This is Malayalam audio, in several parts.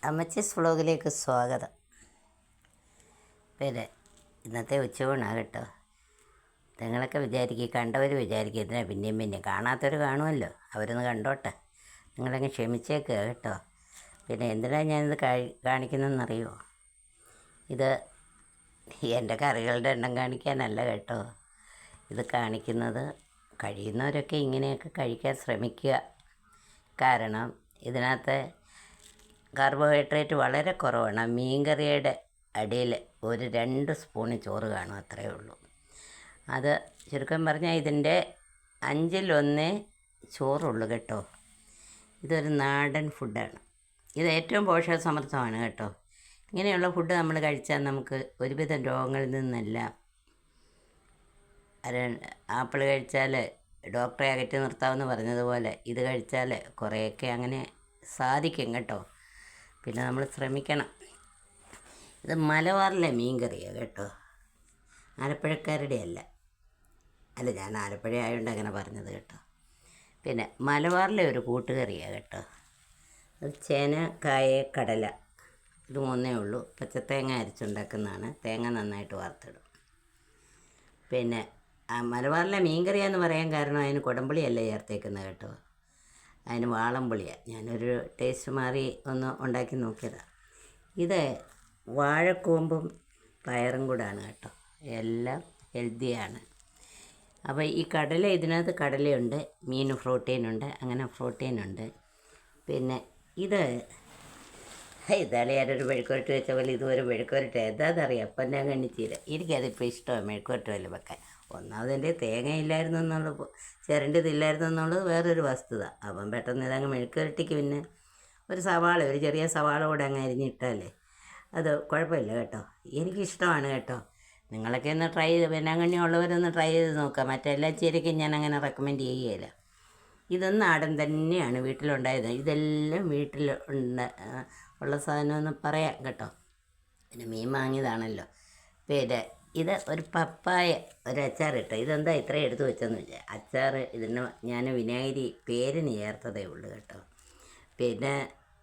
അമ്മച്ചീസ് വ്ളോഗിലേക്ക് സ്വാഗതം. പിന്നെ ഇന്നത്തെ ഉച്ചയൂണാണ് കേട്ടോ. നിങ്ങളൊക്കെ കണ്ടവർ വിചാരിക്കും ഇതിനെ പിന്നെയും കാണാത്തവർ കാണുമല്ലോ, അവരൊന്ന് കണ്ടോട്ടെ. നിങ്ങളങ്ങ് ക്ഷമിച്ചേക്കുക കേട്ടോ. പിന്നെ എന്തിനാണ് ഞാനിത് കാണിക്കുന്നതെന്നറിയുമോ? ഇത് എൻ്റെ കറികളുടെ എണ്ണം കാണിക്കാനല്ല കേട്ടോ. ഇത് കാണിക്കുന്നത് കഴിയുന്നവരൊക്കെ ഇങ്ങനെയൊക്കെ കഴിക്കാൻ ശ്രമിക്കുക. കാരണം ഇതിനകത്ത് കാർബോഹൈഡ്രേറ്റ് വളരെ കുറവാണ്. മീൻകറിയുടെ അടിയിൽ ഒരു 2 സ്പൂണ് ചോറ് കാണും, അത്രയേ ഉള്ളൂ. അത് ചുരുക്കം പറഞ്ഞാൽ ഇതിൻ്റെ 1/5 ചോറുള്ളൂ കേട്ടോ. ഇതൊരു നാടൻ ഫുഡാണ്. ഇത് ഏറ്റവും പോഷകസമൃദ്ധമാണ് കേട്ടോ. ഇങ്ങനെയുള്ള ഫുഡ് നമ്മൾ കഴിച്ചാൽ നമുക്ക് ഒരുവിധം രോഗങ്ങളിൽ നിന്നെല്ലാം, ആപ്പിൾ കഴിച്ചാൽ ഡോക്ടറെ അകറ്റി നിർത്താമെന്ന് പറഞ്ഞതുപോലെ ഇത് കഴിച്ചാൽ കുറേയൊക്കെ അങ്ങനെ സാധിക്കും കേട്ടോ. പിന്നെ നമ്മൾ ശ്രമിക്കണം. ഇത് മലബാറിലെ മീൻ കറിയാണ് കേട്ടോ, ആലപ്പുഴക്കാരുടെ അല്ല. ഞാൻ ആലപ്പുഴ ആയതുകൊണ്ട് അങ്ങനെ പറഞ്ഞത് കേട്ടോ. പിന്നെ മലബാറിലെ ഒരു കൂട്ടുകറിയാണ് കേട്ടോ. അത് ചേന, കായ, കടല, ഇത് 3 ഉള്ളൂ. പച്ചത്തേങ്ങ അരച്ചുണ്ടാക്കുന്നതാണ്. തേങ്ങ നന്നായിട്ട് വറുത്തിടും. പിന്നെ മലബാറിലെ മീൻ കറിയാന്ന് പറയാൻ കാരണം അതിന് കുടംപുളിയല്ല ചേർത്തേക്കുന്നത് കേട്ടോ, അതിന് വാളംപുളിയാണ്. ഞാനൊരു ടേസ്റ്റ് മാറി ഒന്ന് ഉണ്ടാക്കി നോക്കിയതാണ്. ഇത് വാഴക്കൂമ്പും പയറും കൂടാണ് കേട്ടോ. എല്ലാം ഹെൽത്തിയാണ്. അപ്പോൾ ഈ കടല, ഇതിനകത്ത് കടലയുണ്ട്, മീൻ പ്രോട്ടീനുണ്ട്, അങ്ങനെ പ്രോട്ടീനുണ്ട്. പിന്നെ ഇതാളെ ഞാനൊരു മെഴുക്കുവരട്ട് വെച്ച പോലെ ഇതുവരെ മെഴുക്കുവരട്ട് എന്താണെന്നറിയാം. അപ്പം ഞാൻ കണ്ണിച്ചില്ല. എനിക്കതിപ്പോൾ ഇഷ്ടമാണ് മെഴുക്കുവരട്ട് വല്ല വെക്കാൻ. ഒന്നാമതെൻ്റെ തേങ്ങയില്ലായിരുന്നു എന്നുള്ളത്, ചിരണ്ടിതില്ലായിരുന്നു എന്നുള്ളത് വേറൊരു വസ്തുത. അപ്പം പെട്ടെന്ന് ഇതങ്ങ് മെഴുക്കുവരട്ടിക്ക് പിന്നെ ഒരു ചെറിയ സവാള കൂടെ അങ്ങ് അരിഞ്ഞിട്ടല്ലേ അത് കുഴപ്പമില്ല കേട്ടോ. എനിക്കിഷ്ടമാണ് കേട്ടോ. നിങ്ങളൊക്കെ ഒന്ന് ട്രൈ ചെയ്ത്, വെന്നാങ്കണ്ണി ഉള്ളവരൊന്ന് ട്രൈ ചെയ്ത് നോക്കാം. മറ്റെല്ലാ ചീരയ്ക്കും ഞാൻ അങ്ങനെ റെക്കമെൻഡ് ചെയ്യുകയില്ല. ഇതൊന്നും നാടൻ തന്നെയാണ്, വീട്ടിലുണ്ടായത്. ഇതെല്ലാം വീട്ടിൽ ഉള്ള സാധനമെന്ന് പറയാം കേട്ടോ. പിന്നെ മീൻ വാങ്ങിയതാണല്ലോ. പിന്നെ ഇത് ഒരു പപ്പായ ഒരു അച്ചാറിട്ട്, ഇതെന്താ ഇത്രയും എടുത്ത് വെച്ചെന്ന് വെച്ചാൽ അച്ചാർ ഇതിന് ഞാൻ വിനാഗിരി പേരിന് ചേർത്തതേ ഉള്ളൂ കേട്ടോ. പിന്നെ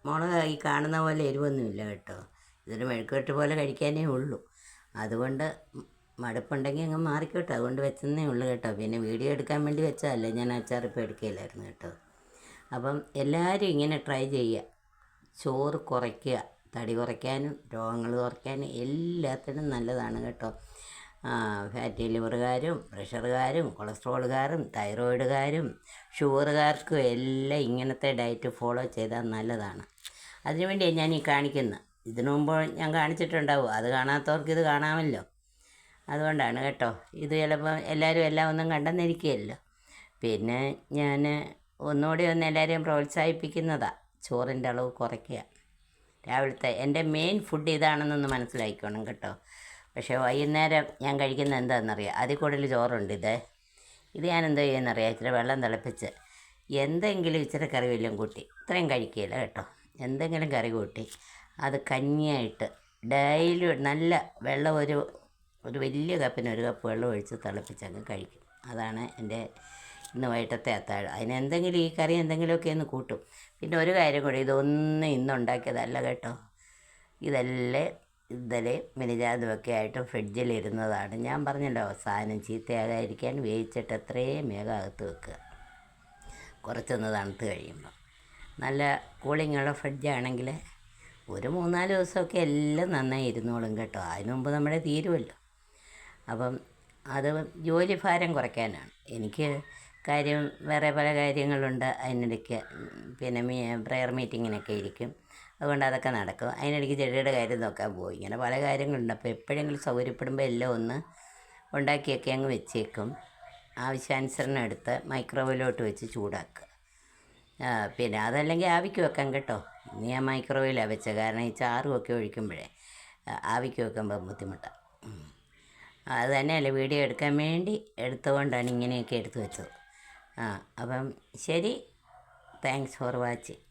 മുളക് ഈ കാണുന്ന പോലെ എരിവൊന്നുമില്ല കേട്ടോ. ഇതൊരു മെഴുക്കുവരട്ട് പോലെ കഴിക്കാനേ ഉള്ളൂ. അതുകൊണ്ട് മടുപ്പുണ്ടെങ്കിൽ അങ്ങ് മാറിക്കോട്ടെ, അതുകൊണ്ട് വെച്ചെന്നേ ഉള്ളൂ കേട്ടോ. പിന്നെ വീഡിയോ എടുക്കാൻ വേണ്ടി വെച്ചതല്ലേ, ഞാൻ അച്ചാറിപ്പോൾ എടുക്കുകയില്ലായിരുന്നു കേട്ടോ. അപ്പം എല്ലാവരും ഇങ്ങനെ ട്രൈ ചെയ്യുക. ചോറ് കുറയ്ക്കുക. തടി കുറയ്ക്കാനും രോഗങ്ങൾ കുറയ്ക്കാനും എല്ലാത്തിനും നല്ലതാണ് കേട്ടോ. ഫാറ്റി ലിവറുകാരും പ്രഷറുകാരും കൊളസ്ട്രോളുകാരും തൈറോയിഡുകാരും ഷുഗറുകാർക്കും എല്ലാം ഇങ്ങനത്തെ ഡയറ്റ് ഫോളോ ചെയ്താൽ നല്ലതാണ്. അതിനുവേണ്ടിയാണ് ഞാൻ ഈ കാണിക്കുന്നത്. ഇതിനു മുമ്പ് ഞാൻ കാണിച്ചിട്ടുണ്ടാവും, അത് കാണാത്തവർക്ക് ഇത് കാണാമല്ലോ. അതുകൊണ്ടാണ് കേട്ടോ. ഇത് ചിലപ്പോൾ എല്ലാവരും എല്ലാം ഒന്നും കണ്ടെന്നിരിക്കുകയല്ലോ. പിന്നെ ഞാൻ ഒന്നുകൂടി എല്ലാവരെയും പ്രോത്സാഹിപ്പിക്കുന്നതാണ്, ചോറിൻ്റെ അളവ് കുറയ്ക്കുക. രാവിലത്തെ എൻ്റെ മെയിൻ ഫുഡ് ഇതാണെന്നൊന്ന് മനസ്സിലാക്കിക്കോണം കേട്ടോ. പക്ഷേ വൈകുന്നേരം ഞാൻ കഴിക്കുന്നത് എന്താണെന്നറിയാം, അതിൽ കൂടുതൽ ചോറുണ്ട്. ഇത് ഞാൻ എന്തോ ചെയ്യുമെന്നറിയാം, ഇച്ചിരി വെള്ളം തിളപ്പിച്ച് എന്തെങ്കിലും ഇച്ചിരി കറി വല്ലതും കൂട്ടി, ഇത്രയും കഴിക്കുകയില്ല കേട്ടോ. എന്തെങ്കിലും കറി കൂട്ടി അത് കഞ്ഞിയായിട്ട് ഡെയിലി നല്ല വെള്ളം ഒരു വലിയ കപ്പിന് 1 കപ്പ് വെള്ളം ഒഴിച്ച് തിളപ്പിച്ചങ്ങ് കഴിക്കും. അതാണ് എൻ്റെ ഇന്ന് വൈകിട്ടത്തെ അത്താഴം. അതിനെന്തെങ്കിലും ഈ കറി എന്തെങ്കിലുമൊക്കെ ഒന്ന് കൂട്ടും. പിന്നെ ഒരു കാര്യം കൂടി, ഇതൊന്നും ഇന്നുണ്ടാക്കിയതല്ല കേട്ടോ. ഇന്നലെ മിനിഞ്ഞാന്നുമൊക്കെ ആയിട്ട് ഫ്രിഡ്ജിലിരുന്നതാണ്. ഞാൻ പറഞ്ഞല്ലോ, സാധനം ചീത്തയാകാതിരിക്കാൻ വേവിച്ചിട്ട് എത്രയും വേഗം അകത്ത് വെക്കുക. കുറച്ചൊന്ന് തണുത്ത് കഴിയുമ്പോൾ നല്ല കൂളിങ്ങുള്ള ഫ്രിഡ്ജാണെങ്കിൽ ഒരു 3-4 ദിവസമൊക്കെ എല്ലാം നന്നായി ഇരുന്നോളും കേട്ടോ. അതിന് മുമ്പ് നമ്മുടെ തീരുമല്ലോ. അപ്പം അത് ജോലി ഭാരം കുറയ്ക്കാനാണ്. എനിക്ക് വേറെ പല കാര്യങ്ങളുണ്ട് അതിനിടയ്ക്ക്. പിന്നെ പ്രെയർ മീറ്റിങ്ങിനൊക്കെ ഇരിക്കും, അതുകൊണ്ട് അതൊക്കെ നടക്കും. അതിനിടയ്ക്ക് ചെടിയുടെ കാര്യം നോക്കാൻ പോകും. ഇങ്ങനെ പല കാര്യങ്ങളുണ്ട്. അപ്പോൾ എപ്പോഴെങ്കിലും സൗകര്യപ്പെടുമ്പോൾ എല്ലാം ഒന്ന് ഉണ്ടാക്കിയൊക്കെ അങ്ങ് വെച്ചേക്കും. ആവശ്യാനുസരണം എടുത്ത് മൈക്രോവേവിലോട്ട് വെച്ച് ചൂടാക്കുക. പിന്നെ അതല്ലെങ്കിൽ ആവിക്ക് വെക്കാം കേട്ടോ. ഇന്ന് ഞാൻ മൈക്രോവേവിലാണ് വെച്ചത്, കാരണം ഈ ചാറുമൊക്കെ ഒഴിക്കുമ്പോഴേ ആവിക്ക് വെക്കുമ്പോൾ ബുദ്ധിമുട്ടാണ്. അത് തന്നെയല്ല, വീഡിയോ എടുക്കാൻ വേണ്ടി എടുത്തുകൊണ്ടാണ് ഇങ്ങനെയൊക്കെ എടുത്തു വെച്ചത്. അപ്പം ശരി, താങ്ക്സ് ഫോർ വാച്ചിങ്.